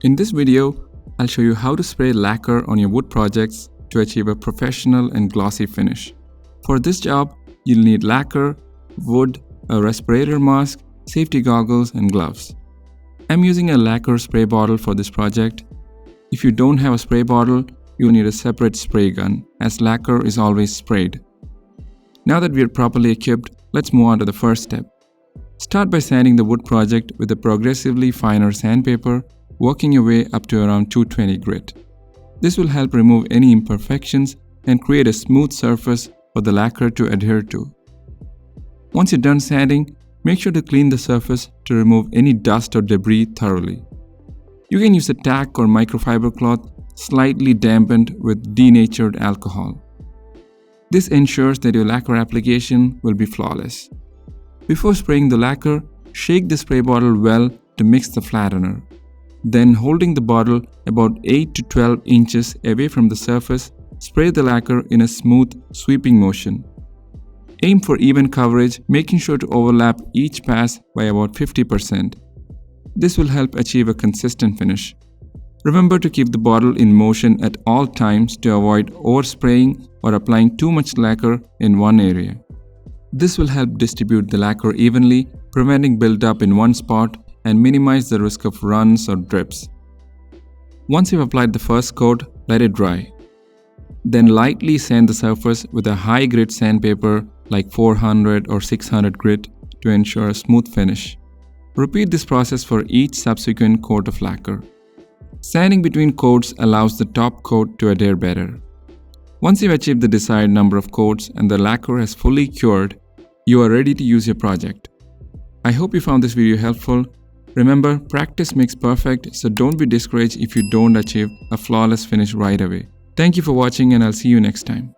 In this video, I'll show you how to spray lacquer on your wood projects to achieve a professional and glossy finish. For this job, you'll need lacquer, wood, a respirator mask, safety goggles, and gloves. I'm using a lacquer spray bottle for this project. If you don't have a spray bottle, you'll need a separate spray gun, as lacquer is always sprayed. Now that we are properly equipped, let's move on to the first step. Start by sanding the wood project with a progressively finer sandpaper, working your way up to around 220 grit. This will help remove any imperfections and create a smooth surface for the lacquer to adhere to. Once you're done sanding, make sure to clean the surface to remove any dust or debris thoroughly. You can use a tack or microfiber cloth slightly dampened with denatured alcohol. This ensures that your lacquer application will be flawless. Before spraying the lacquer, shake the spray bottle well to mix the flattener. Then, holding the bottle about 8 to 12 inches away from the surface, spray the lacquer in a smooth, sweeping motion. Aim for even coverage, making sure to overlap each pass by about 50%. This will help achieve a consistent finish. Remember to keep the bottle in motion at all times to avoid overspraying or applying too much lacquer in one area. This will help distribute the lacquer evenly, preventing buildup in one spot and minimize the risk of runs or drips. Once you've applied the first coat, let it dry. Then lightly sand the surface with a high grit sandpaper like 400 or 600 grit to ensure a smooth finish. Repeat this process for each subsequent coat of lacquer. Sanding between coats allows the top coat to adhere better. Once you've achieved the desired number of coats and the lacquer has fully cured, you are ready to use your project. I hope you found this video helpful. Remember, practice makes perfect, so don't be discouraged if you don't achieve a flawless finish right away. Thank you for watching, and I'll see you next time.